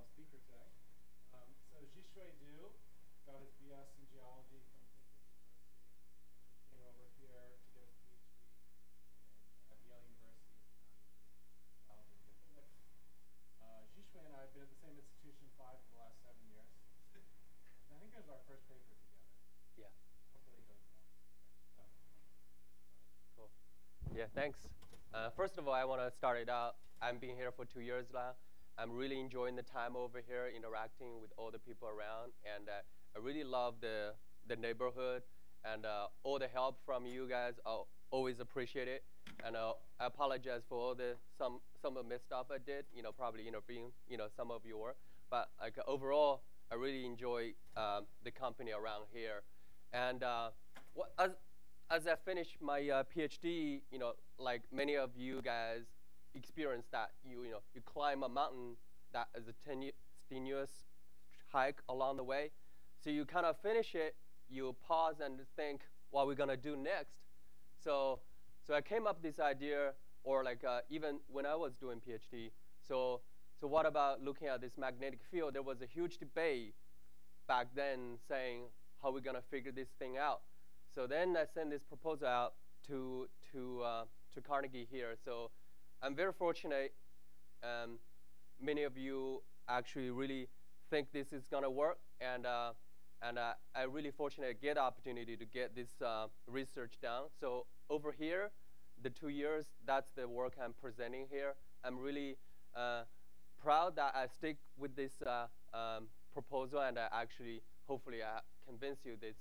final speaker today. So Zhixue got his BS in geology from Princeton University, and then came over here to get his PhD at Yale University with commodities geology and geophysics. Zhixue and I have been at the same institution 5 of the last 7 years. I think it was our first paper together. Yeah. Hopefully it goes well. Cool. Yeah, thanks. First of all, I want to start it out. I've been here for 2 years now. I'm really enjoying the time over here, interacting with all the people around, and I really love the neighborhood, and all the help from you guys. I always appreciate it, and I apologize for all some of the messed up I did. Probably interviewing some of you were, but like overall, I really enjoy the company around here, and as I finish my PhD, like many of you guys experience that you climb a mountain that is a strenuous hike along the way. So you kind of finish it, you pause and think what we're gonna do next. So I came up with this idea, or like even when I was doing PhD. So what about looking at this magnetic field? There was a huge debate back then saying how we're gonna figure this thing out. So then I sent this proposal out to Carnegie here. So I'm very fortunate. Many of you actually really think this is going to work, and I'm really fortunate to get the opportunity to get this research done. So over here, the 2 years, that's the work I'm presenting here. I'm really proud that I stick with this proposal, and I actually, hopefully, I convince you that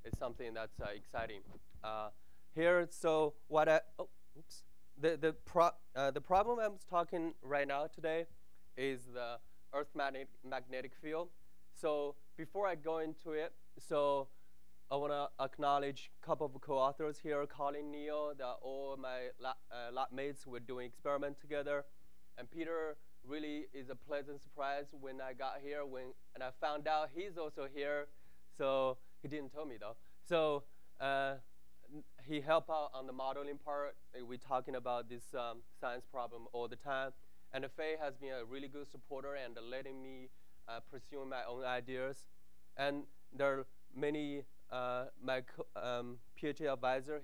it's something that's exciting. Here, so what oops. The problem I'm talking right now today is the Earth magnetic field. So before I go into it, so I want to acknowledge a couple of co-authors here, Colin, Neil, all my lab mates. We're doing experiment together. And Peter really is a pleasant surprise when I got here, and I found out he's also here. So he didn't tell me though. So he helped out on the modeling part. We're talking about this science problem all the time. And Faye has been a really good supporter and letting me pursue my own ideas. And there are many, my PhD advisor,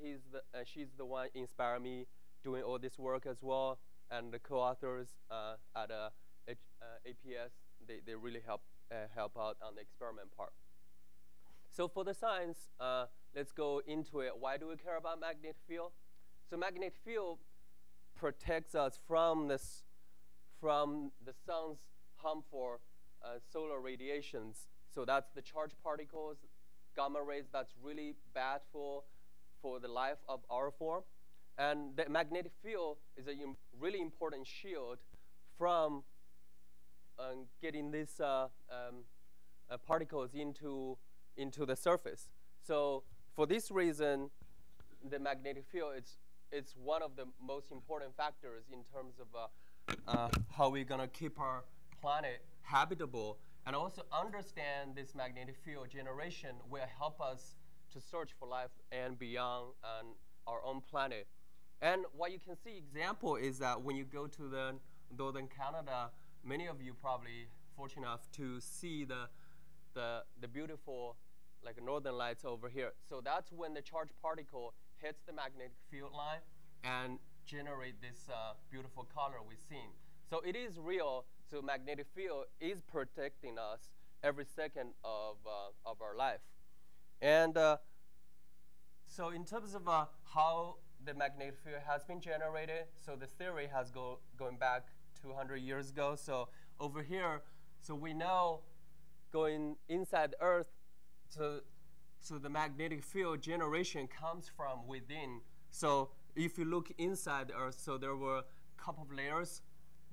she's the one inspiring me doing all this work as well. And the co-authors at APS, they really help out on the experiment part. So for the science, let's go into it. Why do we care about magnetic field? So magnetic field protects us from the sun's harmful solar radiations. So that's the charged particles, gamma rays. That's really bad for the life of our form. And the magnetic field is a really important shield from getting these particles into the surface. So for this reason, the magnetic field it's one of the most important factors in terms of how we're going to keep our planet habitable. And also understand this magnetic field generation will help us to search for life and beyond on our own planet. And what you can see example is that when you go to the northern Canada, many of you probably fortunate enough to see the beautiful like northern lights over here. So that's when the charged particle hits the magnetic field line and generate this beautiful color we've seen. So it is real. So magnetic field is protecting us every second of our life. And so in terms of how the magnetic field has been generated, so the theory has going back 200 years ago. So over here, so we know going inside the Earth, so the magnetic field generation comes from within. So if you look inside the Earth, so there were a couple of layers.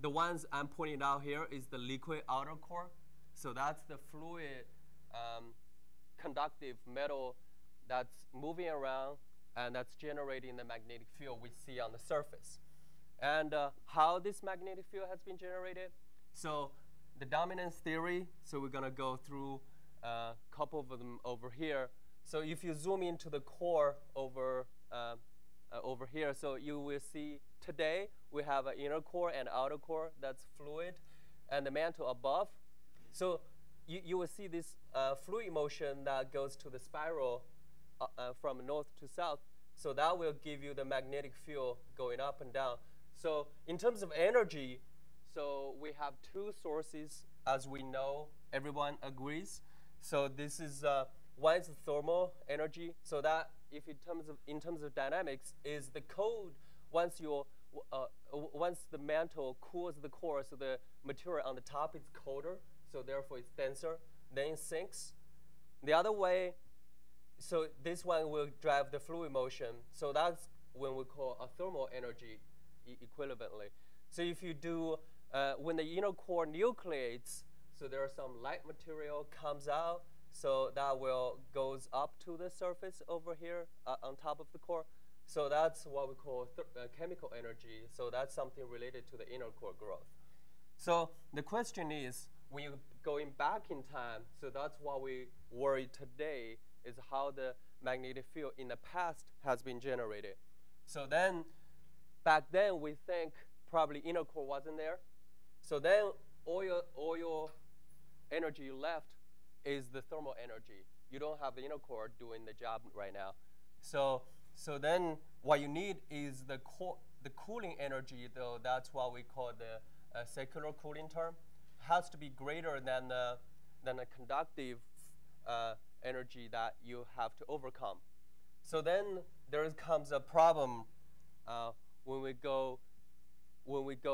The ones I'm pointing out here is the liquid outer core. So that's the fluid conductive metal that's moving around, and that's generating the magnetic field we see on the surface. And how this magnetic field has been generated? So the dominance theory, so we're going to go through a couple of them over here. So if you zoom into the core over here, so you will see today we have an inner core and outer core that's fluid. and the mantle above. So you will see this fluid motion that goes to the spiral from north to south. So that will give you the magnetic field going up and down. So in terms of energy, so we have two sources, as we know, everyone agrees. So this is one is thermal energy. So that if in terms of dynamics is the cold once the mantle cools the core, so the material on the top is colder, so therefore it's denser, then it sinks. The other way, so this one will drive the fluid motion. So that's when we call a thermal energy equivalently. So if you do, when the inner core nucleates, so there are some light material comes out, so that goes up to the surface over here on top of the core. So that's what we call chemical energy. So that's something related to the inner core growth. So the question is, when you're going back in time, so that's what we worry today, is how the magnetic field in the past has been generated. So then, back then, we think probably inner core wasn't there. So then all your energy left is the thermal energy. You don't have the inner core doing the job right now. So then what you need is the cooling energy, though. That's what we call the secular cooling term. Has to be greater than the conductive energy that you have to overcome. So then there comes a problem when we go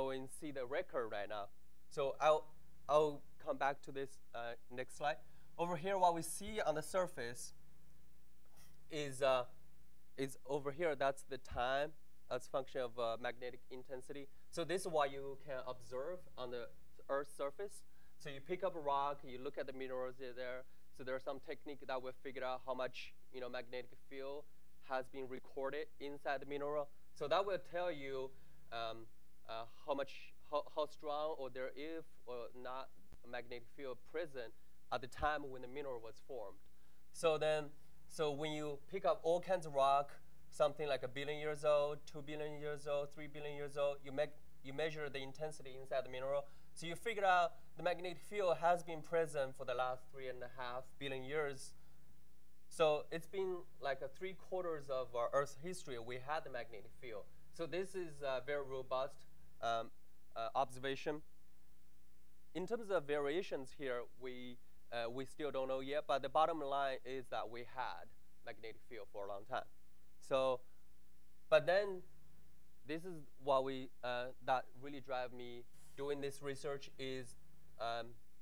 and see the record right now. So I'll come back to this next slide. Over here, what we see on the surface is over here. That's the time as function of magnetic intensity. So this is what you can observe on the Earth's surface. So you pick up a rock, you look at the minerals there. So there's some technique that will figure out how much magnetic field has been recorded inside the mineral. So that will tell you how strong or there is or not a magnetic field present at the time when the mineral was formed. So when you pick up all kinds of rock, something like 1 billion years old, 2 billion years old, 3 billion years old, you measure the intensity inside the mineral. So you figure out the magnetic field has been present for the last 3.5 billion years. So it's been like 3/4 of our Earth's history we had the magnetic field. So this is a very robust observation. In terms of variations here, we still don't know yet, but the bottom line is that we had magnetic field for a long time. So, but then this is what that really drive me doing this research is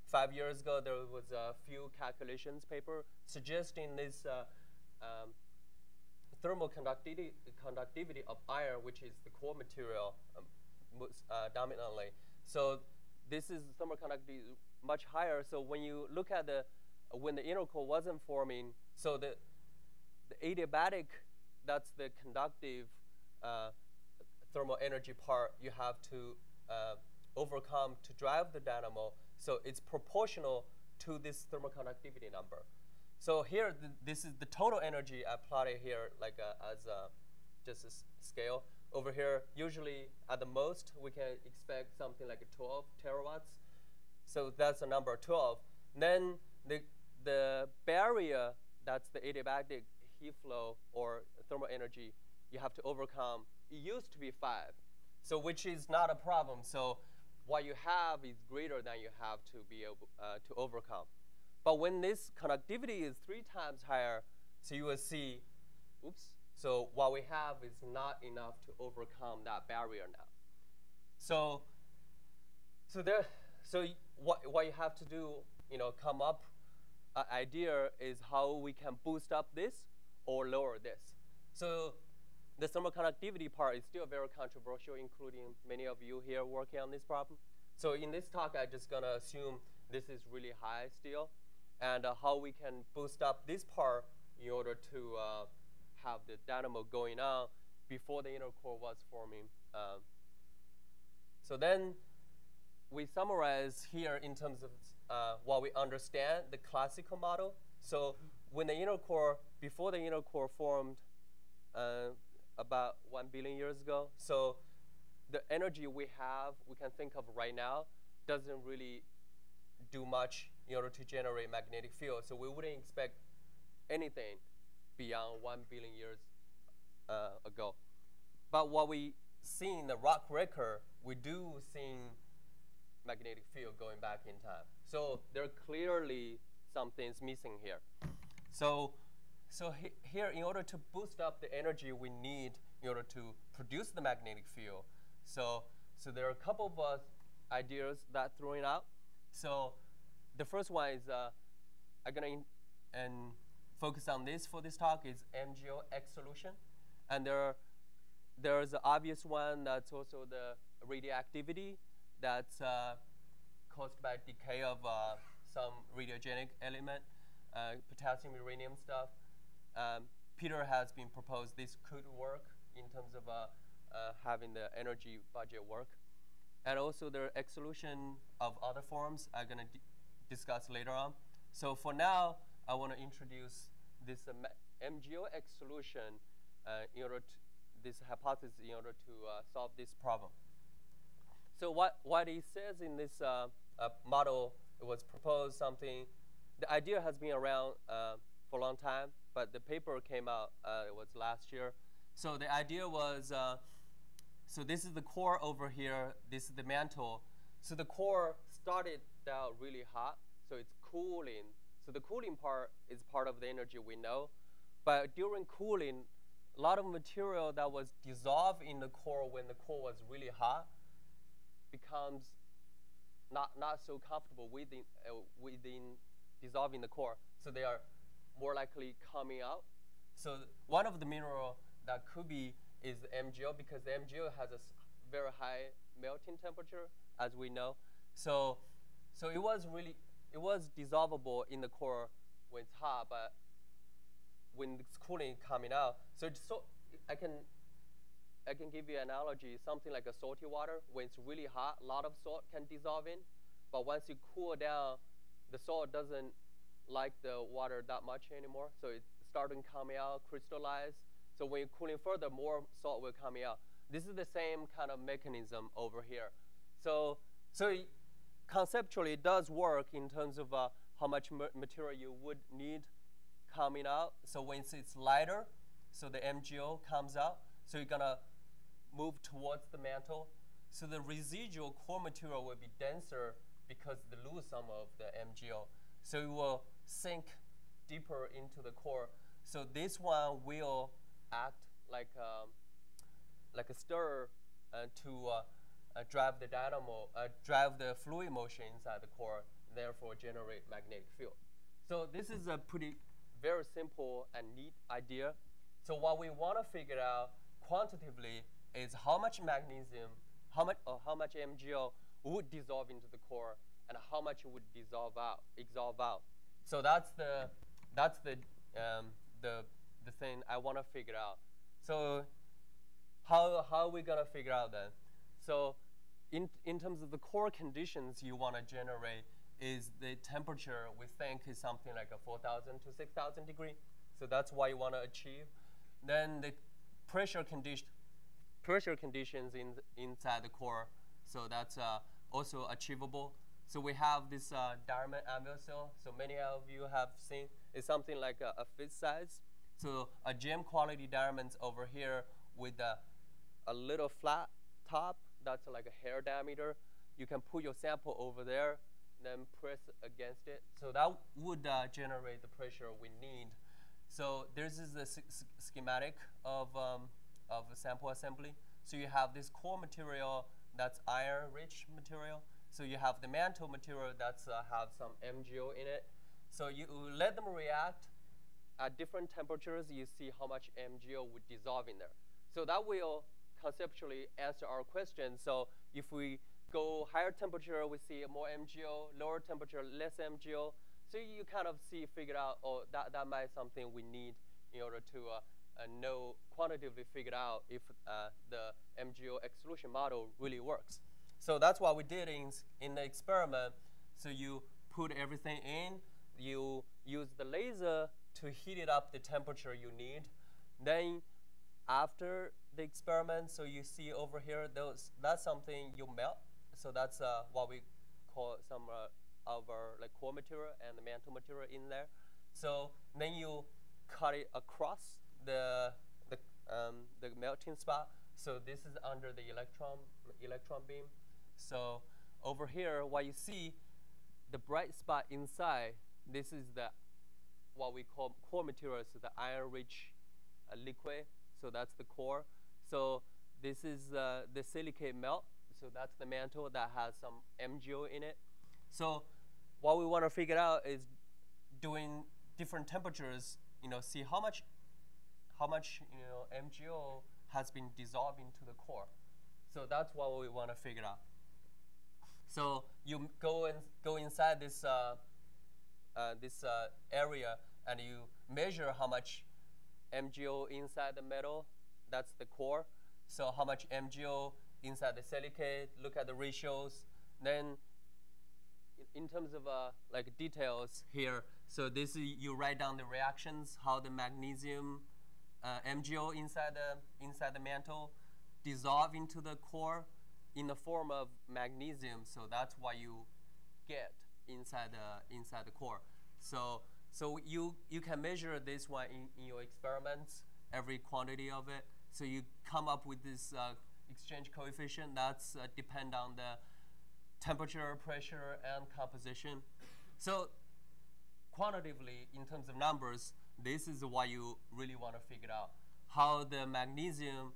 5 years ago there was a few calculations paper suggesting this thermal conductivity of iron, which is the core material dominantly. So this is thermal conductivity much higher. So when you look at when the inner core wasn't forming, so the adiabatic, that's the conductive thermal energy part you have to overcome to drive the dynamo. So it's proportional to this thermal conductivity number. So here, this is the total energy I plotted here, like as just a scale. Over here, usually at the most, we can expect something like 12 terawatts. So that's the number 12. Then the barrier, that's the adiabatic heat flow or thermal energy, you have to overcome. It used to be 5, so which is not a problem. So what you have is greater than you have to be able to overcome. But when this conductivity is 3 times higher, so you will see, oops. So what we have is not enough to overcome that barrier now. So what you have to do, come up an idea is how we can boost up this or lower this. So the thermal conductivity part is still very controversial, including many of you here working on this problem. So in this talk, I'm just gonna assume this is really high still, and how we can boost up this part in order to have the dynamo going on before the inner core was forming. So then we summarize here in terms of what we understand, the classical model. So when the inner core, before the inner core formed about 1 billion years ago, so the energy we have, we can think of right now, doesn't really do much in order to generate magnetic field. So we wouldn't expect anything beyond 1 billion years ago. But what we see in the rock record, we do see magnetic field going back in time. So there are clearly some things missing here. So here, in order to boost up the energy we need in order to produce the magnetic field, so there are a couple of ideas that throwing out. So the first one is I'm gonna focus on this for this talk is MgO exosolution, and there's an obvious one that's also the radioactivity that's caused by decay of some radiogenic element, potassium, uranium stuff. Peter has been proposed this could work in terms of having the energy budget work. And also there are exosolution of other forms I'm going to discuss later on. So for now, I want to introduce this MgO exosolution in order to this hypothesis in order to solve this problem. So what it says in this model, it was proposed something. The idea has been around for a long time, but the paper came out, it was last year. So the idea was, so this is the core over here, this is the mantle. So the core started out really hot, so it's cooling. So the cooling part is part of the energy we know. But during cooling, a lot of material that was dissolved in the core when the core was really hot becomes not so comfortable within dissolving the core. So they are more likely coming out. So one of the mineral that could be is MgO, because the MgO has a very high melting temperature, as we know. So it was dissolvable in the core when it's hot, but when it's cooling coming out. So I can give you an analogy, something like a salty water. When it's really hot, a lot of salt can dissolve in, but once you cool down, the salt doesn't like the water that much anymore. So it's starting coming out, crystallize. So when you're cooling further, more salt will come out. This is the same kind of mechanism over here. So conceptually, it does work in terms of how much material you would need coming out. So when it's lighter, so the MgO comes out. So you're gonna move towards the mantle. So the residual core material will be denser because they lose some of the MgO. So it will sink deeper into the core. So this one will act like a stirrer to drive the dynamo, drive the fluid motion inside the core, therefore generate magnetic field. So this is a very simple and neat idea. So what we want to figure out quantitatively is how much magnesium, how much MgO would dissolve into the core, and how much it would exsolve out. So that's the thing I want to figure out. So how are we gonna figure out then? So in terms of the core conditions you want to generate is the temperature we think is something like a 4,000 to 6,000 degree. So that's what you want to achieve. Then the pressure conditions inside the core. So that's also achievable. So we have this diamond anvil cell. So many of you have seen it's something like a fist size. So a gem quality diamonds over here with a little flat top. That's like a hair diameter. You can put your sample over there, then press against it. So that would generate the pressure we need. So this is the schematic of a sample assembly. So you have this core material that's iron-rich material. So you have the mantle material that's have some MgO in it. So you let them react at different temperatures. You see how much MgO would dissolve in there. So that will conceptually answer our question. So if we go higher temperature, we see more MgO, lower temperature, less MgO. So you kind of figure out, oh, that might be something we need in order to know, quantitatively figure out if the MgO exosolution model really works. So that's what we did in the experiment. So you put everything in, you use the laser to heat it up the temperature you need. Then after the experiment, so you see over here, that's something you melt. So that's what we some of our like core material and the mantle material in there. So then you cut it across the melting spot. So this is under the electron beam. So over here, what you see, the bright spot inside, this is the what we call core material, so the iron-rich liquid. So that's the core. So this is the silicate melt. So that's the mantle that has some MgO in it. So what we want to figure out is doing different temperatures, see how much MgO has been dissolved into the core. So that's what we want to figure out. So you go inside this area and you measure how much MgO inside the metal. That's the core. So how much MgO inside the silicate? Look at the ratios. Then, in terms of like details here, so this is, you write down the reactions, how the magnesium MgO inside the mantle dissolve into the core in the form of magnesium. So that's what you get inside the core. So you can measure this one in your experiments, every quantity of it. So you come up with this exchange coefficient that's depend on the temperature, pressure, and composition. So quantitatively, in terms of numbers, this is what you really want to figure out, how the magnesium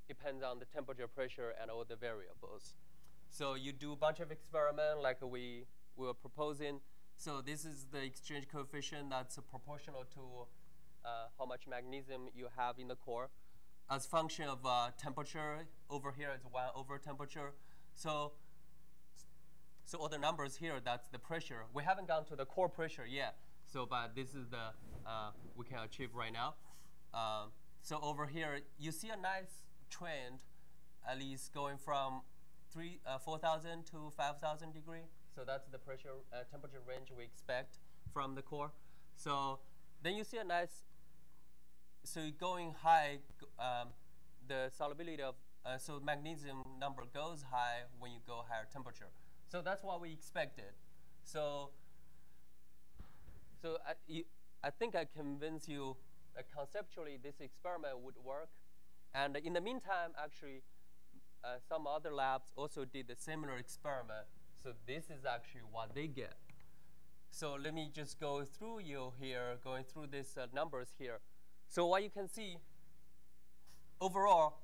depends on the temperature, pressure, and all the variables. So you do a bunch of experiments like we were proposing. So this is the exchange coefficient that's proportional to how much magnesium you have in the core. As function of temperature, over here is 1 over temperature. So all the numbers here, that's the pressure. We haven't gone to the core pressure yet. So, but this is the we can achieve right now. So over here, you see a nice trend, at least going from 4,000 to 5,000 degree. So that's the pressure temperature range we expect from the core. So then you see a nice, so going high, the solubility of, so magnesium number goes high when you go higher temperature. So that's what we expected. So I think I convinced you that conceptually this experiment would work. And in the meantime, actually, some other labs also did a similar experiment. So this is actually what they get. So let me just go through you here, going through these numbers here. So what you can see, overall,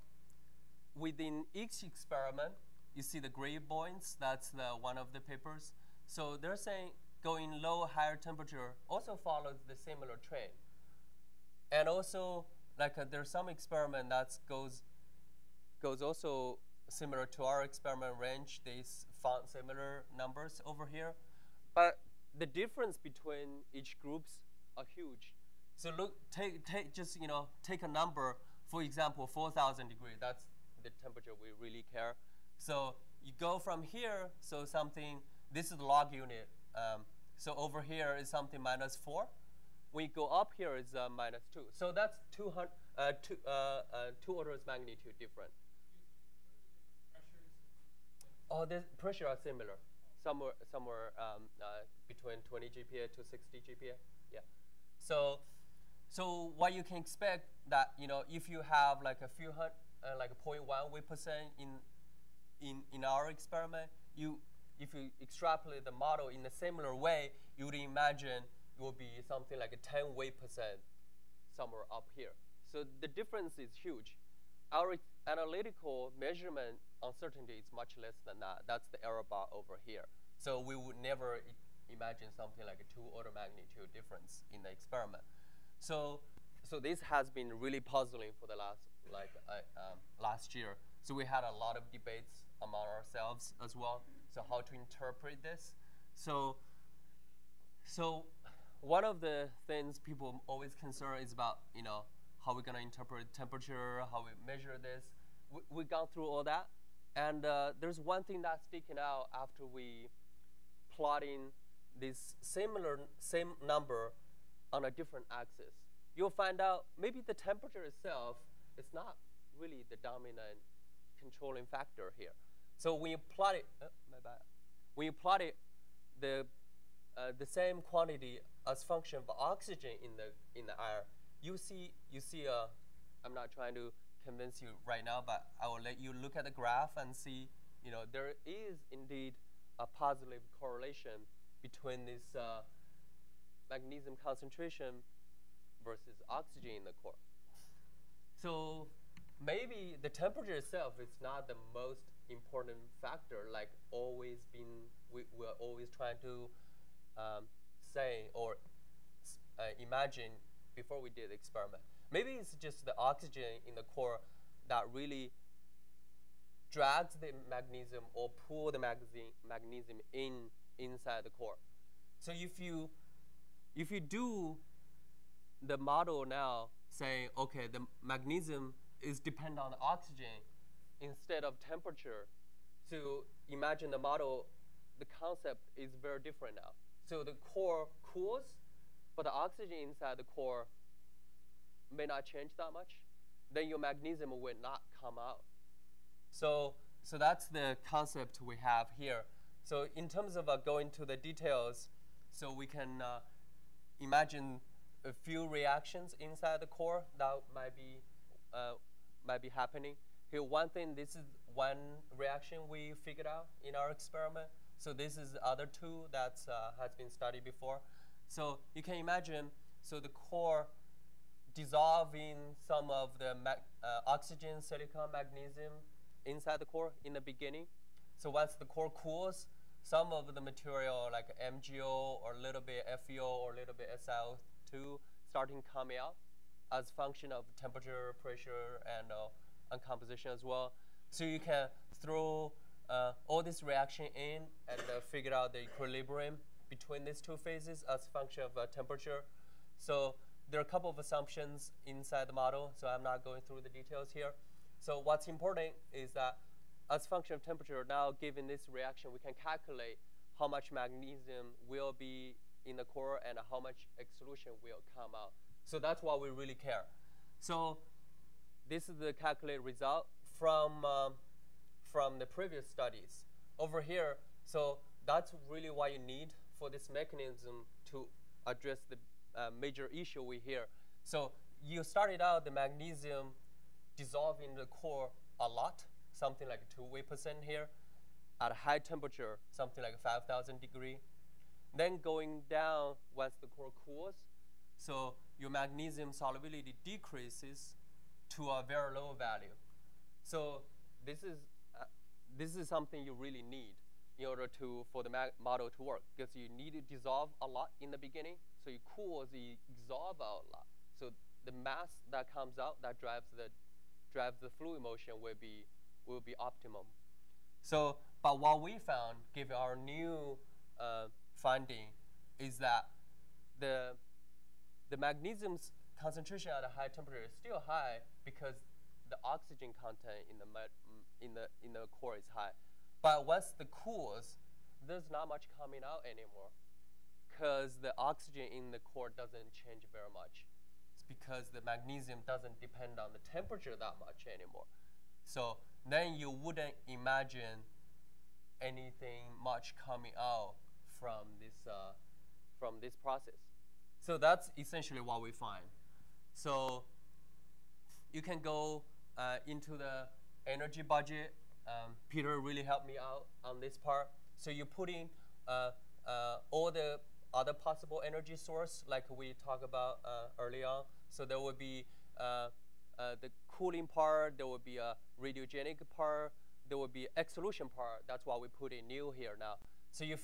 within each experiment, you see the gray points. That's one of the papers. So they're saying going low, higher temperature also follows the similar trend. And also, like there's some experiment that goes also similar to our experiment range. They found similar numbers over here. But the difference between each groups are huge. So look, take a number, for example, 4,000 degrees. That's the temperature we really care. So you go from here, so something, this is the log unit. So over here is something -4. When you go up here is -2. So that's 2 orders magnitude different. Oh, the pressure are similar. Somewhere between 20 GPa to 60 GPa. Yeah. So what you can expect that if you have like a few like a 0.1% in our experiment, if you extrapolate the model in a similar way, you would imagine it will be something like a 10% somewhere up here. So the difference is huge. Our analytical measurement uncertainty is much less than that. That's the error bar over here. So we would never imagine something like a 2 order magnitude difference in the experiment. So this has been really puzzling for the last year. So we had a lot of debates among ourselves as well. So how to interpret this? So one of the things people always concern is about how we're gonna interpret temperature, how we measure this. We've gone through all that, and there's one thing that's sticking out after we plotting this same number on a different axis. You'll find out maybe the temperature itself is not really the dominant controlling factor here. So when you plot it, my bad. when you plot it, the same quantity as function of oxygen in the air, you see I'm not trying to convince you right now, but I will let you look at the graph and see, there is indeed a positive correlation between this magnesium concentration versus oxygen in the core. So maybe the temperature itself is not the most important factor, like we're always trying to say or imagine before we did the experiment. Maybe it's just the oxygen in the core that really drags the magnesium or pull the magnesium inside the core. So if you do the model now, saying, okay, the magnesium is dependent on the oxygen instead of temperature. So imagine the model, the concept is very different now. So the core cools, but the oxygen inside the core may not change that much. Then your magnesium will not come out. So that's the concept we have here. So in terms of going to the details, so we can imagine a few reactions inside the core that might be happening. Here, one thing, this is one reaction we figured out in our experiment. So this is the other two that has been studied before. So you can imagine, so the core dissolving some of the oxygen, silicon, magnesium inside the core in the beginning. So once the core cools, some of the material like MgO or a little bit FeO or a little bit SiO2 starting coming out as function of temperature, pressure, and composition as well. So you can throw all this reaction in and figure out the equilibrium between these two phases as function of temperature. So there are a couple of assumptions inside the model, so I'm not going through the details here. So what's important is that as function of temperature, now given this reaction, we can calculate how much magnesium will be in the core and how much exsolution will come out. So that's what we really care. So this is the calculated result from the previous studies. Over here, so that's really what you need for this mechanism to address the major issue we hear. So you started out the magnesium dissolving in the core a lot, something like 2% here, at a high temperature, something like 5,000 degrees. Then going down once the core cools, so your magnesium solubility decreases to a very low value. So this is something you really need in order for the model to work, because you need to dissolve a lot in the beginning. So you cool, so you dissolve out a lot. So the mass that comes out that drives the fluid motion will be optimum. So, but what we found, given our new finding, is that the magnesium's concentration at a high temperature is still high because the oxygen content in the core is high. But once the cools, there's not much coming out anymore, because the oxygen in the core doesn't change very much. It's because the magnesium doesn't depend on the temperature that much anymore. So then you wouldn't imagine anything much coming out from this process. So that's essentially what we find. So you can go into the energy budget. Peter really helped me out on this part. So you put in all the other possible energy source, like we talked about early on. So there would be the cooling part, there would be a radiogenic part, there would be exsolution part. That's what we put in new here now. So we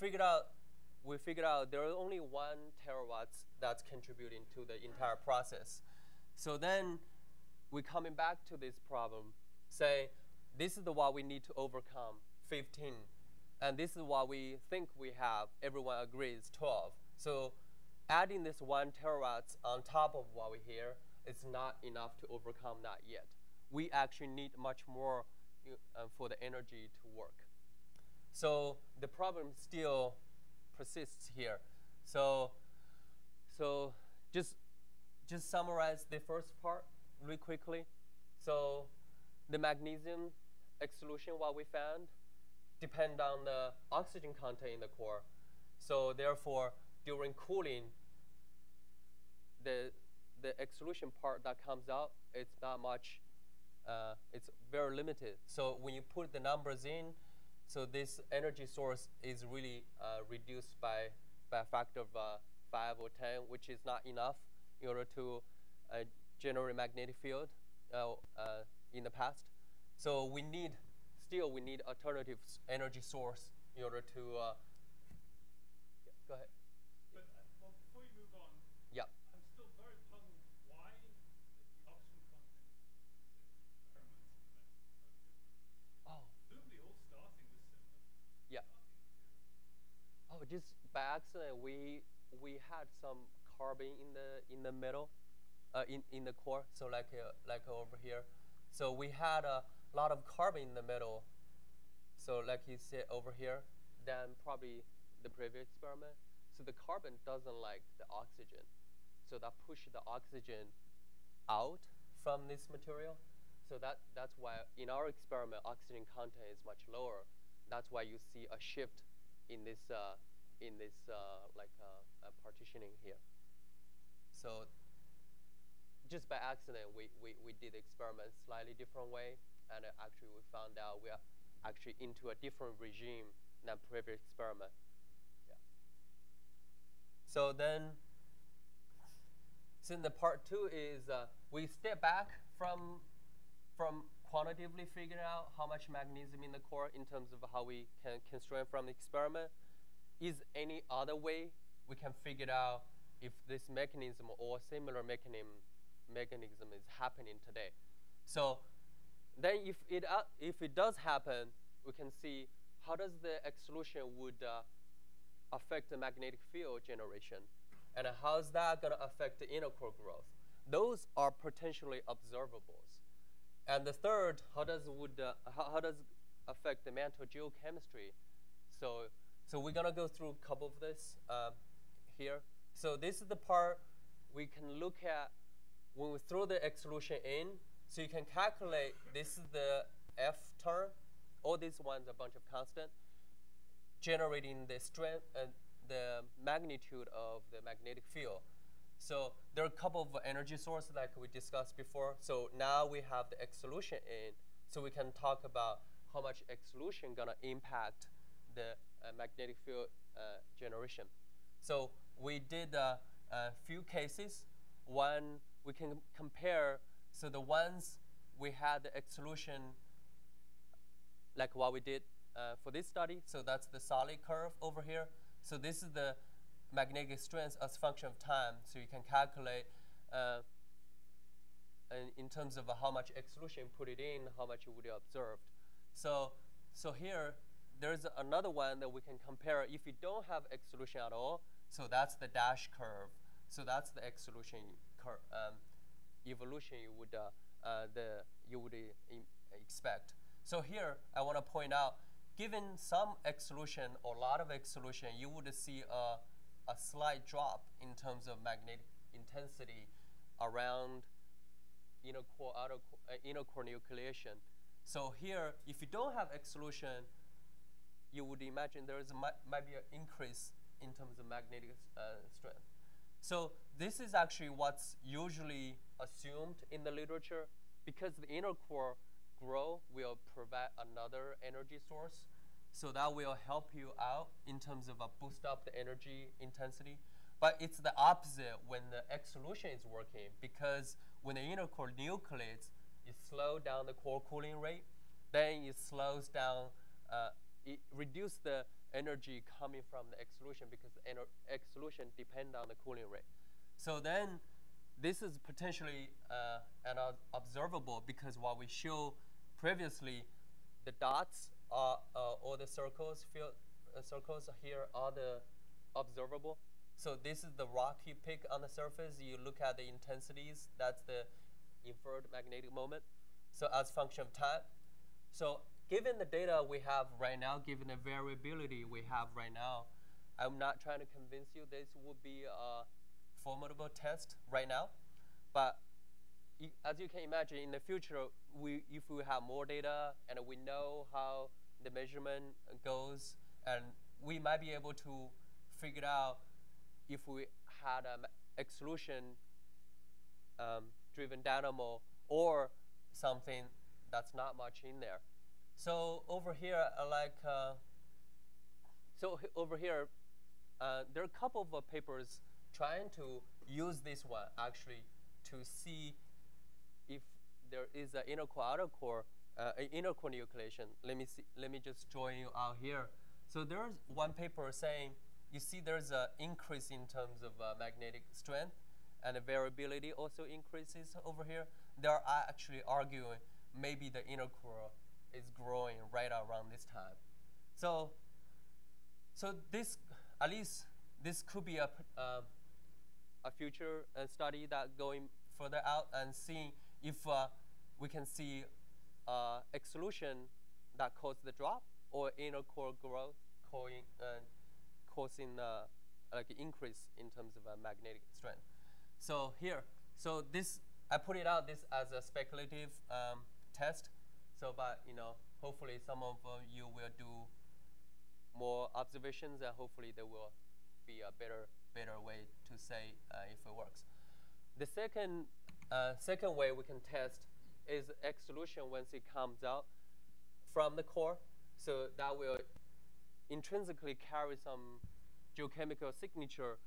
figured out there are only 1 terawatts that's contributing to the entire process. So then we're coming back to this problem, saying this is what we need to overcome, 15. And this is what we think we have. Everyone agrees, 12. So adding this 1 terawatts on top of what we hear is not enough to overcome that yet. We actually need much more for the energy to work. So the problem still persists here. So just summarize the first part really quickly. So the magnesium exsolution, what we found, depend on the oxygen content in the core. So therefore, during cooling, the exsolution part that comes out, it's not much, it's very limited. So when you put the numbers in, so this energy source is really reduced by a factor of 5 or 10, which is not enough in order to generate magnetic field in the past. So we need alternative energy source in order to. Yeah, go ahead. But well, before you move on, yeah. I'm still very puzzled why the oxygen content in different experiments in the metal is so different. Oh. Presumably all starting with similar Yeah. starting material. Oh, just by accident, we had some carbon in the middle, in the core. So like over here, so we had a lot of carbon in the middle. So like you said over here, than probably the previous experiment. So the carbon doesn't like the oxygen, so that pushed the oxygen out from this material. So that's why in our experiment, oxygen content is much lower. That's why you see a shift in this partitioning here. So just by accident, we did the experiment slightly different way, and actually we found out we are actually into a different regime than previous experiment. Yeah. So then, the part 2 is we step back from quantitatively figuring out how much magnesium in the core in terms of how we can constrain from the experiment. Is any other way we can figure out if this mechanism or similar mechanism is happening today? So then if it does happen, we can see how does the exsolution would affect the magnetic field generation, and how is that going to affect the inner core growth? Those are potentially observables. And the third, how does it affect the mantle geochemistry? So we're going to go through a couple of this here. So this is the part we can look at when we throw the exsolution in. So you can calculate, this is the F term. All these ones are a bunch of constant, generating the strength and the magnitude of the magnetic field. So there are a couple of energy sources like we discussed before. So now we have the exsolution in, so we can talk about how much exsolution gonna impact the magnetic field generation. So we did a few cases. One, we can compare, so the ones we had the exsolution, like what we did for this study. So that's the solid curve over here. So this is the magnetic strength as a function of time. So you can calculate in terms of how much exsolution put it in, how much you would have observed. So here, there's another one that we can compare if you don't have exsolution at all. So that's the dash curve. So that's the exsolution curve, evolution you would expect. So here, I want to point out, given some exsolution or a lot of exsolution, you would see a slight drop in terms of magnetic intensity around inner core nucleation. So here, if you don't have exsolution, you would imagine there is might be an increase in terms of magnetic strength. So this is actually what's usually assumed in the literature, because the inner core grow will provide another energy source. So that will help you out in terms of boost up the energy intensity. But it's the opposite when the exsolution is working, because when the inner core nucleates, it slows down the core cooling rate. Then it slows down, it reduces the energy coming from the exsolution, because the exsolution depends on the cooling rate. So then this is potentially observable, because what we showed previously, the dots are, or the circles here are the observable. So this is the rocky peak on the surface. You look at the intensities, that's the inferred magnetic moment. So as a function of time. So given the data we have right now, given the variability we have right now, I'm not trying to convince you this would be a formidable test right now. But as you can imagine, in the future, if we have more data and we know how the measurement goes, and we might be able to figure out if we had an exsolution driven dynamo or something that's not much in there. So over here, over here, there are a couple of papers trying to use this one actually to see if there is an inner core outer core inner core nucleation. Let me just join you out here. So there's one paper saying you see there's an increase in terms of magnetic strength, and the variability also increases over here. They are actually arguing maybe the inner core is growing right around this time. So this, at least this could be a future study that going further out and seeing if we can see exsolution that caused the drop, or inner core growth causing like an increase in terms of magnetic strength. So here, so this, I put it out this as a speculative test. So, but hopefully some of you will do more observations, and hopefully there will be a better way to say if it works. The second way we can test is exsolution once it comes out from the core. So that will intrinsically carry some geochemical signature.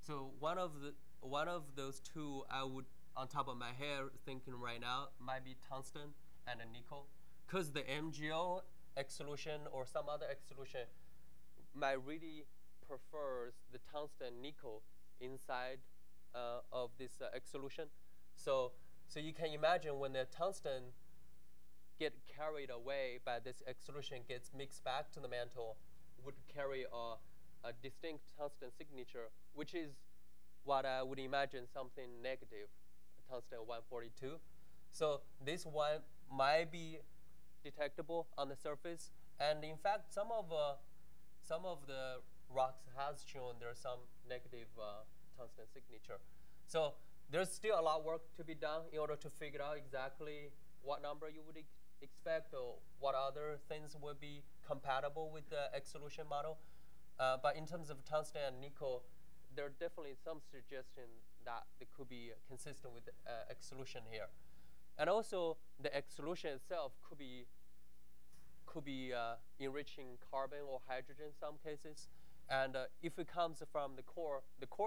So one of those two I would, on top of my head, thinking right now might be tungsten and a nickel, because the MgO exsolution or some other exsolution might really prefers the tungsten nickel inside of this exsolution. So you can imagine when the tungsten get carried away by this exsolution, gets mixed back to the mantle, would carry a distinct tungsten signature, which is what I would imagine something negative, tungsten 142. So this one might be detectable on the surface, and in fact, some of the rocks has shown there's some negative tungsten signature. So there's still a lot of work to be done in order to figure out exactly what number you would expect, or what other things would be compatible with the exsolution model. But in terms of tungsten and nickel, there are definitely some suggestion that they could be consistent with exsolution here. And also, the exsolution itself could be enriching carbon or hydrogen in some cases. And if it comes from the core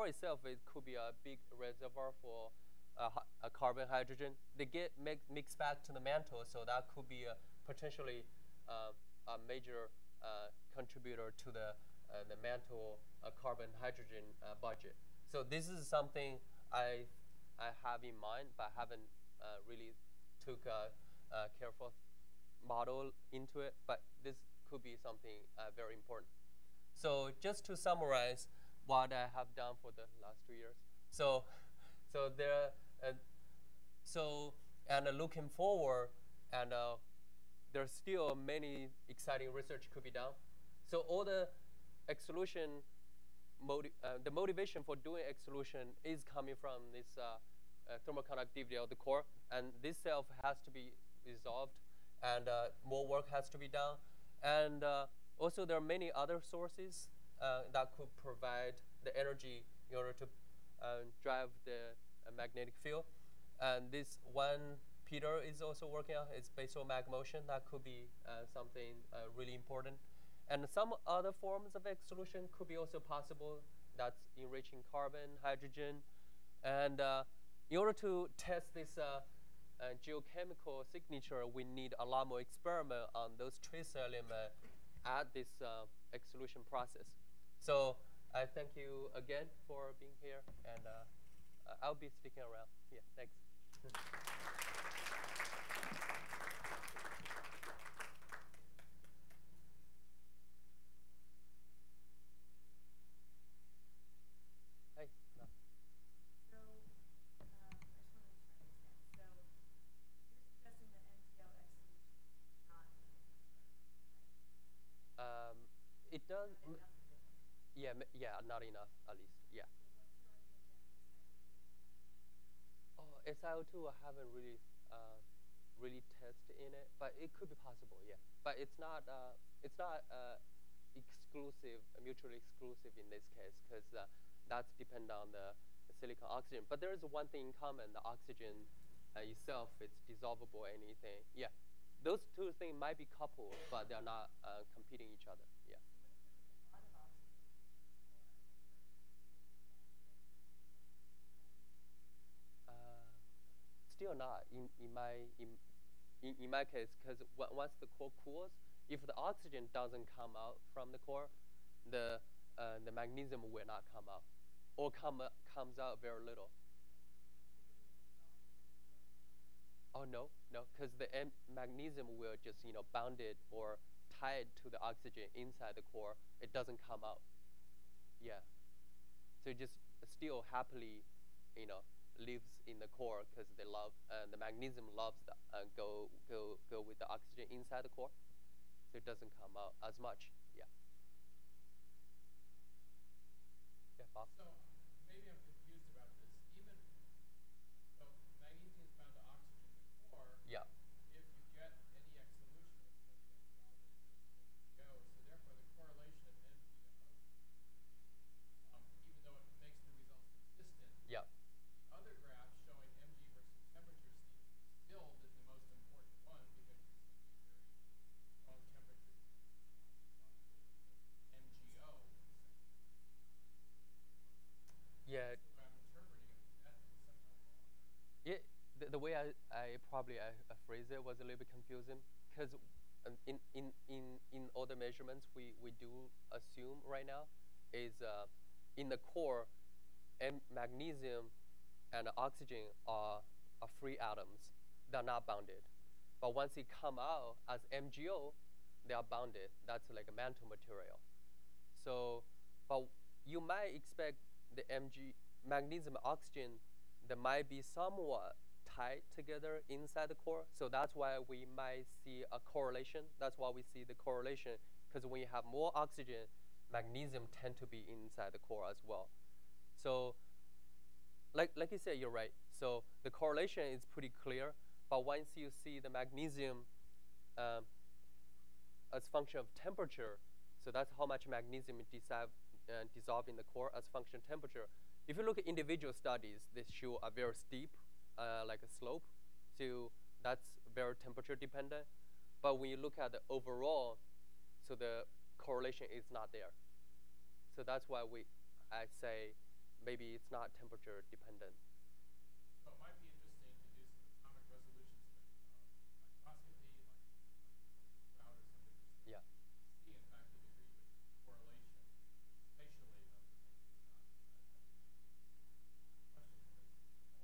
itself, it could be a big reservoir for a carbon hydrogen. They get mixed back to the mantle, so that could be potentially a major contributor to the mantle carbon hydrogen budget. So this is something I have in mind, but haven't really took a careful model into it. But this could be something very important. So just to summarize what I have done for the last 2 years. And looking forward, and there's still many exciting research could be done. So all the exsolution, the motivation for doing exsolution is coming from this thermal conductivity of the core, and this self has to be resolved, and more work has to be done. And also there are many other sources that could provide the energy in order to drive the magnetic field. And this one Peter is also working on is basal mag motion. That could be something really important. And some other forms of exsolution could be also possible. That's enriching carbon, hydrogen. And in order to test this geochemical signature, we need a lot more experiment on those trace elements at this exsolution process. So I thank you again for being here, and I'll be sticking around. Yeah, thanks. Hey. No. So, I just want to make sure I understand. So, you're suggesting that NGL exsolution is not right? It does. Not enough of it. Yeah, not enough, at least. Yeah. So, what's your argument against SiO2? Oh, SiO2, I haven't really really test in it, but it could be possible, yeah. But it's not exclusive, mutually exclusive in this case, because that's depend on the silicon oxygen. But there is one thing in common: the oxygen itself, it's dissolvable. Anything, yeah. Those two things might be coupled, but they're not competing each other. Yeah. So what if there was a lot of oxygen for a first? Still not in my case, because once the core cools, if the oxygen doesn't come out from the core, the magnesium will not come out, or comes out very little. Oh no, because the magnesium will just bounded or tied to the oxygen inside the core. It doesn't come out. Yeah, so it just still happily, lives in the core because they love the magnesium loves the go with the oxygen inside the core, so it doesn't come out as much. Yeah. Yeah, Bob. So maybe I'm confused about this. Even so, magnesium is bound to oxygen in the core. Yeah. If you get any exsolution, it's going to be exolving as MgO. So therefore, the correlation of Mg to O seems to me to be, even though it makes the results consistent. Yeah. The other graph showing Mg versus temperature seems to be still the most important one because you're seeing a very strong temperature dependence on the solubility of MgO, essentially. Yeah. That's the way I'm interpreting it. Is that somehow wrong? Yeah. The way I probably phrased it was a little bit confusing, because in all the measurements we do assume right now is in the core, magnesium and oxygen are free atoms. They're not bounded. But once they come out as MgO, they are bounded. That's like a mantle material. So, but you might expect the magnesium and oxygen, they might be somewhat tied together inside the core. So that's why we might see a correlation. That's why we see the correlation, because when you have more oxygen, magnesium tend to be inside the core as well. So like you said, you're right. So the correlation is pretty clear, but once you see the magnesium as function of temperature, so that's how much magnesium dissolve in the core as function of temperature. If you look at individual studies, they show a very steep, like a slope. So that's very temperature dependent. But when you look at the overall, so the correlation is not there. So that's why I say maybe it's not temperature dependent. So it might be interesting to do some atomic resolution microscopy, like Sprout or something, just to Yeah. see, in fact, the degree to which there's correlation spatially of the magnesium and oxygen.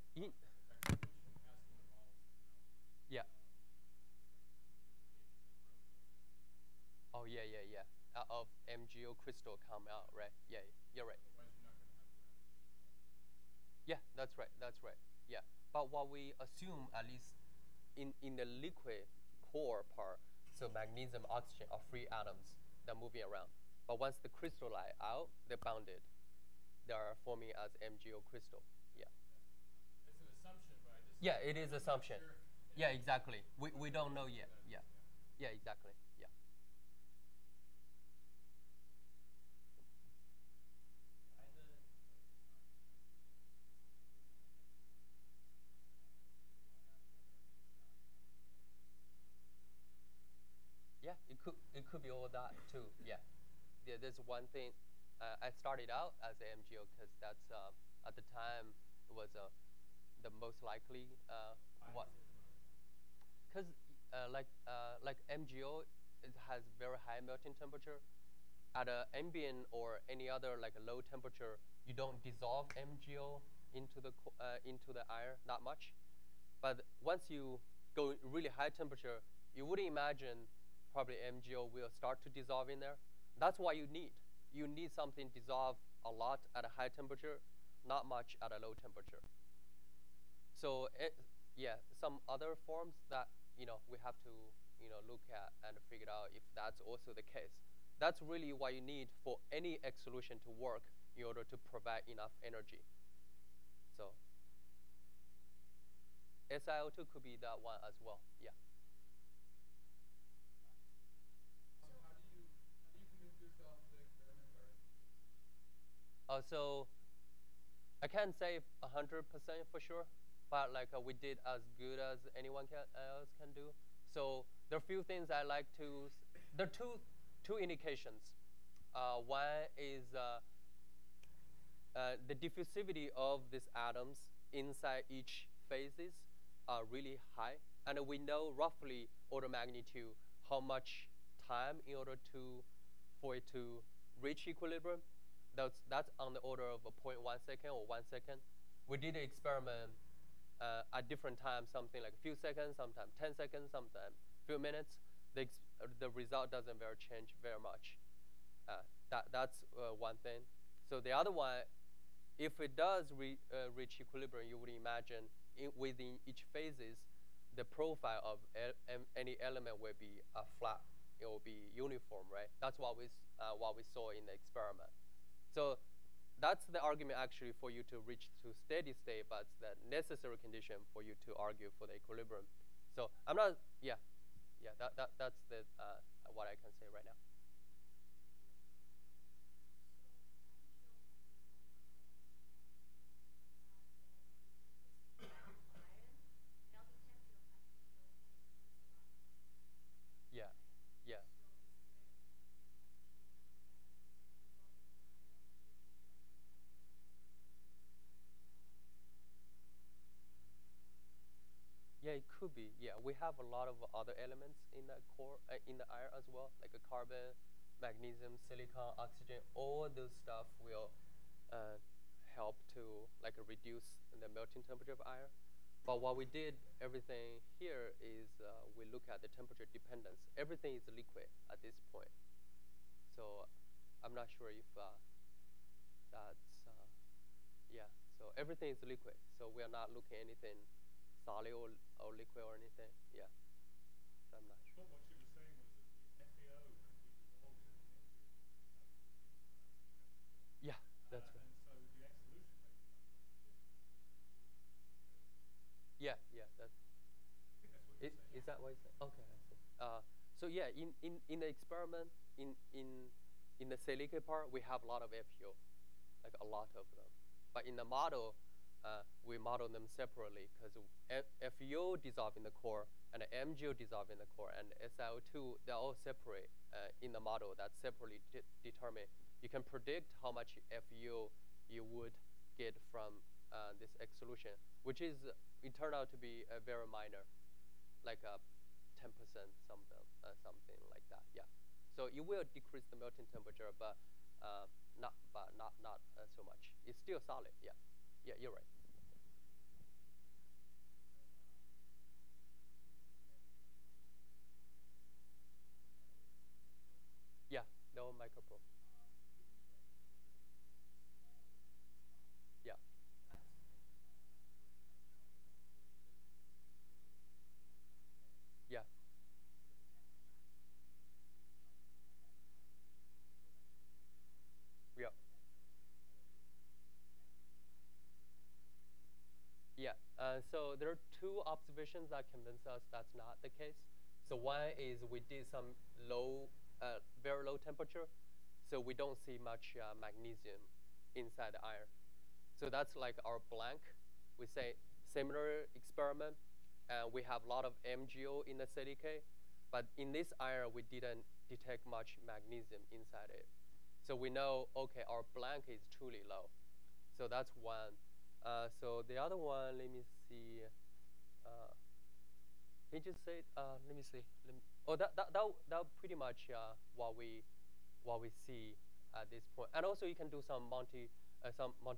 I think it's a question, because the whole process of exsolution has to involve somehow Yeah. nucleation of growth. Oh yeah. Of MgO crystal come out, right? Yeah, you're right. Otherwise, you're not going to have gravitational. Yeah, that's right. Yeah. But what we assume, at least in the liquid core part, so magnesium, oxygen are free atoms that are moving around. But once the crystallize out, they're bounded. They are forming as MgO crystal. Yeah. It's an assumption, but I just... Yeah, it is assumption. Sure. Yeah, exactly. We don't know yet. Yeah. Yeah, exactly. Yeah. Why the focus on MGO specifically? Yeah, it could be all that too. Yeah. There's one thing. I started out as an MgO because that's at the time it was the most likely what. Because like MgO, it has very high melting temperature. At an ambient or any other like a low temperature, you don't dissolve MgO into the iron that much. But once you go really high temperature, you wouldn't imagine probably MgO will start to dissolve in there. That's what you need. You need something dissolve a lot at a high temperature, not much at a low temperature. So some other forms that we have to look at and figure out if that's also the case. That's really what you need for any exsolution to work in order to provide enough energy. So SiO2 could be that one as well. Yeah. How do you convince yourself the experiments are as So I can't say 100% for sure, but like we did as good as anyone else can do. So there are a few things I like to. There are two indications. One is the diffusivity of these atoms inside each phases are really high, and we know roughly order magnitude how much time in order for it to reach equilibrium. That's on the order of 0.1 second or 1 second. We did an experiment at different times, something like a few seconds, sometimes 10 seconds, sometimes a few minutes. The result doesn't change very much. That's one thing. So the other one, if it does reach equilibrium, you would imagine within each phases, the profile of any element will be flat. It will be uniform, right? That's what we saw in the experiment. So that's the argument actually for you to reach to steady state, but it's the necessary condition for you to argue for the equilibrium. So I'm not, yeah. That's the what I can say right now. Yeah, yeah. Yeah, it could be. Yeah, we have a lot of other elements in the core, in the iron as well, like a carbon, magnesium, silicon, oxygen. All those stuff will help to like reduce the melting temperature of iron. But what we did, everything here is we look at the temperature dependence. Everything is liquid at this point. So I'm not sure if that's yeah. So everything is liquid. So we are not looking at anything solid or liquid or anything. Yeah. So I'm not I sure. thought what she was saying was that the FeO can be dissolved in the engine and that would reduce the melting temperature. Yeah, that's right. And so the exsolution may be much less efficient because Yeah, yeah. I think that's what you're saying. Is that what you said? Okay, I see. So yeah, in the experiment, in the silicate part, we have a lot of FeO, like a lot of them. But in the model, we model them separately because FeO dissolve in the core and the MgO dissolve in the core, and SiO2, they're all separate in the model. That's separately determined. You can predict how much FeO you would get from this exsolution, which is it turned out to be very minor, like 10% something like that. Yeah. So it will decrease the melting temperature, but not so much. It's still solid. Yeah. Yeah, you're right. Yeah, no micropro. Yeah. Yeah. Yeah. Yeah. So there are two observations that convince us that's not the case. So one is we did some very low temperature, so we don't see much magnesium inside the iron. So that's like our blank. We say similar experiment, and we have a lot of MgO in the CDK, but in this iron we didn't detect much magnesium inside it. So we know, okay, our blank is truly low. So that's one. So the other one, let me see. Can you just say? Let me see. Oh, that pretty much what we see at this point. And also, you can do some Monte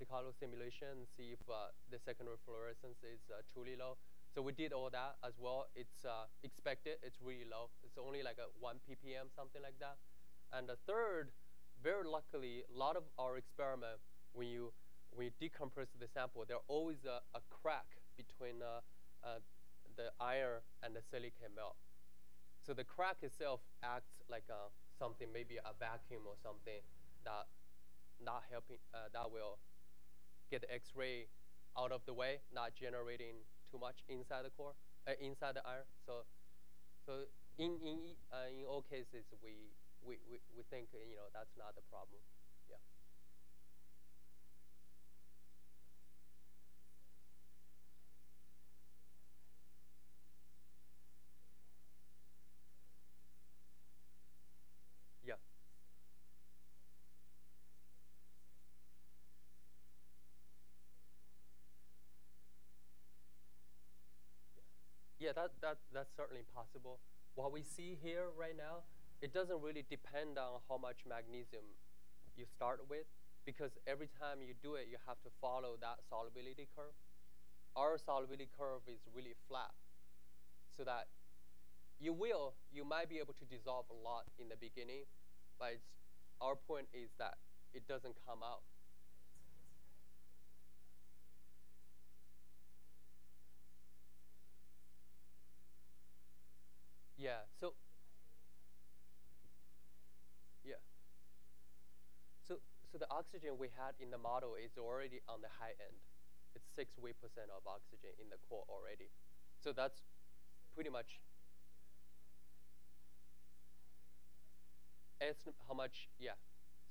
Carlo simulation, see if the secondary fluorescence is truly low. So we did all that as well. It's expected. It's really low. It's only like a 1 ppm, something like that. And the third, very luckily, a lot of our experiment, when you decompress the sample, there's always a crack between the iron and the silicate melt. So the crack itself acts like something, maybe a vacuum or something that not helping, that will get the X-ray out of the way, not generating too too much inside the core, inside the iron. So in all cases, we think that's not the problem. Yeah. Yeah. Yeah, that's certainly possible. What we see here right now, it doesn't really depend on how much magnesium you start with, because every time you do it, you have to follow that solubility curve. Our solubility curve is really flat, so that you might be able to dissolve a lot in the beginning, but our point is that it doesn't come out. Yeah. Yeah. So the oxygen we had in the model is already on the high end. It's 6% of oxygen in the core already. So that's pretty much. It's how much, yeah.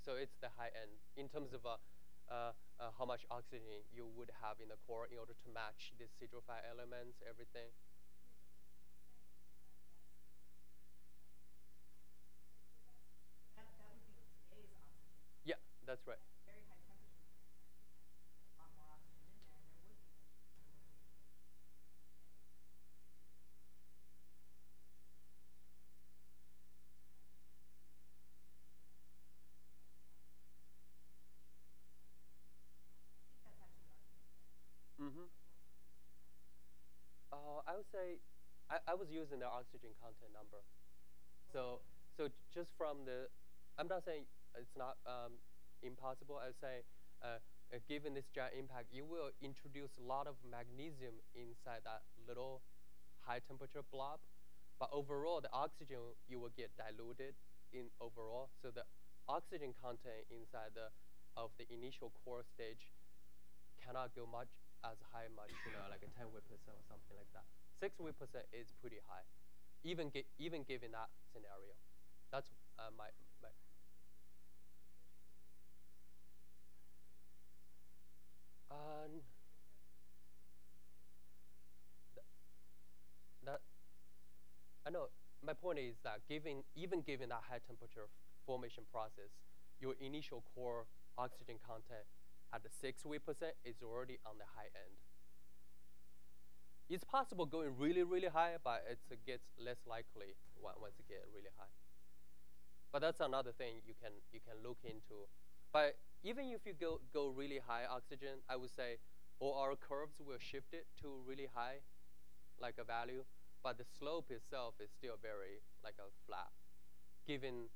So it's the high end in terms of how much oxygen you would have in the core in order to match the hydrophile elements, everything. That would be today's oxygen. Yeah, that's right. At the very high temperatures during prime impact, you get a lot more oxygen in there, and there would be no I think that's actually the argument. Mm-hmm. I would say I was using the oxygen content number. So just from the, I'm not saying it's not impossible. I would say, given this giant impact, you will introduce a lot of magnesium inside that little high temperature blob. But overall, the oxygen you will get diluted in overall. So the oxygen content inside of the initial core stage cannot go much as high much, like a 10% or something like that. 6% is pretty high, even given that scenario. That's my. Um, that I know. My point is that even given that high temperature formation process, your initial core oxygen content at the 6% is already on the high end. It's possible going really, really high, but it gets less likely once you get really high. But that's another thing you can look into. But even if you go really high oxygen, I would say all our curves will shift it to really high, like a value. But the slope itself is still very like a flat. Given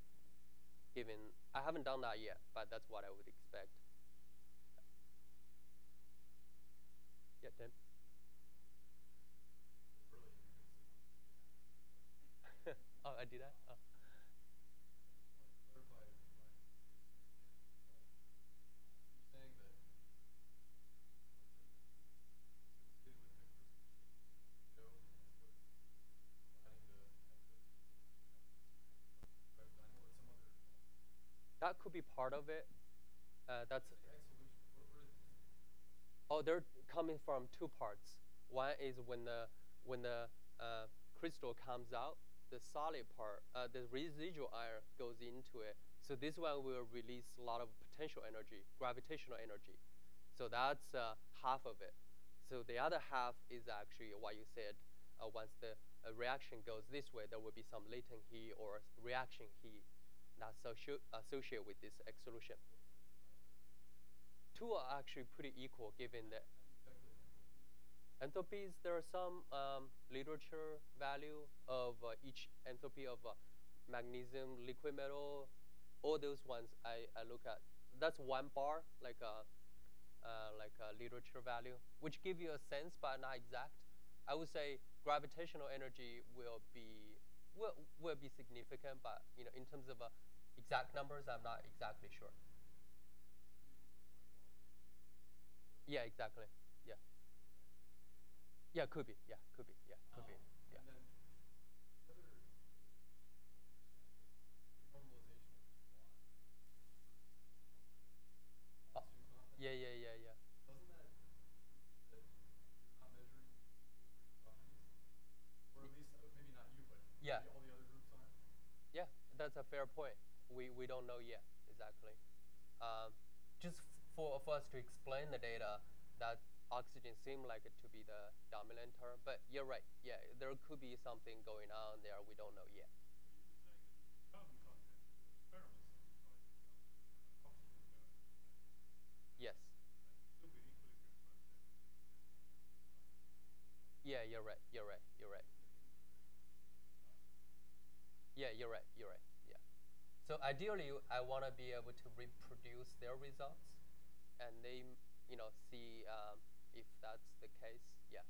I haven't done that yet, but that's what I would expect. Yeah, Tim. Oh, I did that. Oh. That could be part of it. That's. Oh, they're coming from two parts. One is when the crystal comes out, the solid part, the residual iron goes into it. So this one will release a lot of potential energy, gravitational energy. So that's half of it. So the other half is actually what you said. Once the reaction goes this way, there will be some latent heat or reaction heat that's associated with this exsolution. Two are actually pretty equal given the enthalpies. There are some literature value of each enthalpy of magnesium, liquid metal. All those ones I look at. That's one bar, like a literature value, which give you a sense but not exact. I would say gravitational energy will be significant, but in terms of exact numbers, I'm not exactly sure. Yeah, exactly. Yeah. Yeah, could be. Yeah, could be. Yeah, could be. Yeah. And then the other thing I don't understand is renormalization of the plot versus the oxygen content. Yeah, yeah, yeah, yeah. Doesn't that prove that you're not measuring equilibrium properties? Or at least, maybe not you, but Yeah. maybe all the other groups aren't? Yeah, that's a fair point. We don't know yet exactly. Just for us to explain the data, that oxygen seemed like it to be the dominant term, but you're right. Yeah, there could be something going on there we don't know yet. But you were saying that the carbon content of your experiments to try to get how much oxygen is going into the network. Yes. That could be an equilibrium process that depends on what you're trying. Yeah, you're right. You're right. You're right. Yeah, you're right. You're right. Yeah. So ideally, I want to be able to reproduce their results, and they, see if that's the case. Yeah.